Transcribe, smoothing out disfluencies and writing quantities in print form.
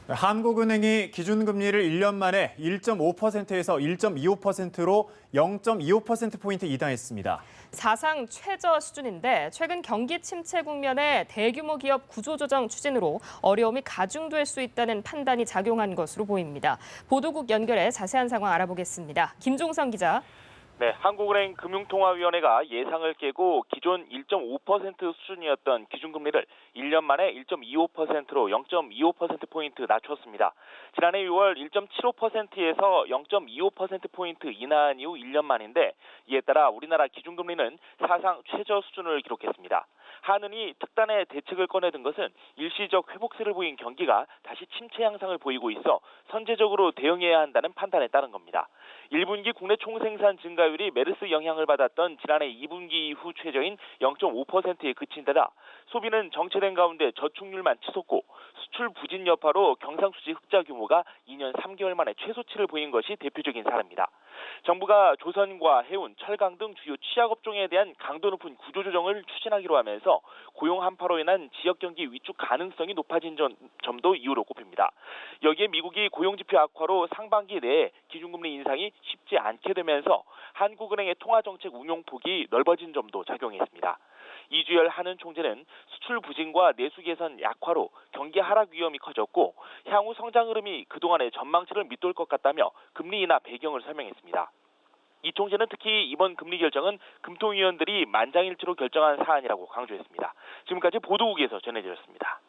한국은행이 기준금리를 1년 만에 1.5%에서 1.25%로 0.25%포인트 인하했습니다. 사상 최저 수준인데 최근 경기 침체 국면에 대규모 기업 구조조정 추진으로 어려움이 가중될 수 있다는 판단이 작용한 것으로 보입니다. 보도국 연결해 자세한 상황 알아보겠습니다. 김종성 기자. 네, 한국은행 금융통화위원회가 예상을 깨고 기존 1.5% 수준이었던 기준금리를 1년 만에 1.25%로 0.25%포인트 낮췄습니다. 지난해 6월 1.75%에서 0.25%포인트 인하한 이후 1년 만인데 이에 따라 우리나라 기준금리는 사상 최저 수준을 기록했습니다. 한은이 특단의 대책을 꺼내든 것은 일시적 회복세를 보인 경기가 다시 침체 양상을 보이고 있어 선제적으로 대응해야 한다는 판단에 따른 겁니다. 1분기 국내 총생산 증가율이 메르스 영향을 받았던 지난해 2분기 이후 최저인 0.5%에 그친 데다 소비는 정체된 가운데 저축률만 치솟고 수출 부진 여파로 경상수지 흑자 규모가 2년 3개월 만에 최소치를 보인 것이 대표적인 사례입니다. 정부가 조선과 해운, 철강 등 주요 취약업종에 대한 강도 높은 구조조정을 추진하기로 하면서 고용 한파로 인한 지역 경기 위축 가능성이 높아진 점도 이유로 꼽힙니다. 여기에 미국이 고용지표 악화로 상반기 내에 기준금리 인상이 쉽지 않게 되면서 한국은행의 통화정책 운용폭이 넓어진 점도 작용했습니다. 이주열 한은 총재는 수출 부진과 내수 개선 약화로 경기 하락 위험이 커졌고 향후 성장 흐름이 그동안의 전망치를 밑돌 것 같다며 금리 인하 배경을 설명했습니다. 이 총재는 특히 이번 금리 결정은 금통위원들이 만장일치로 결정한 사안이라고 강조했습니다. 지금까지 보도국에서 전해드렸습니다.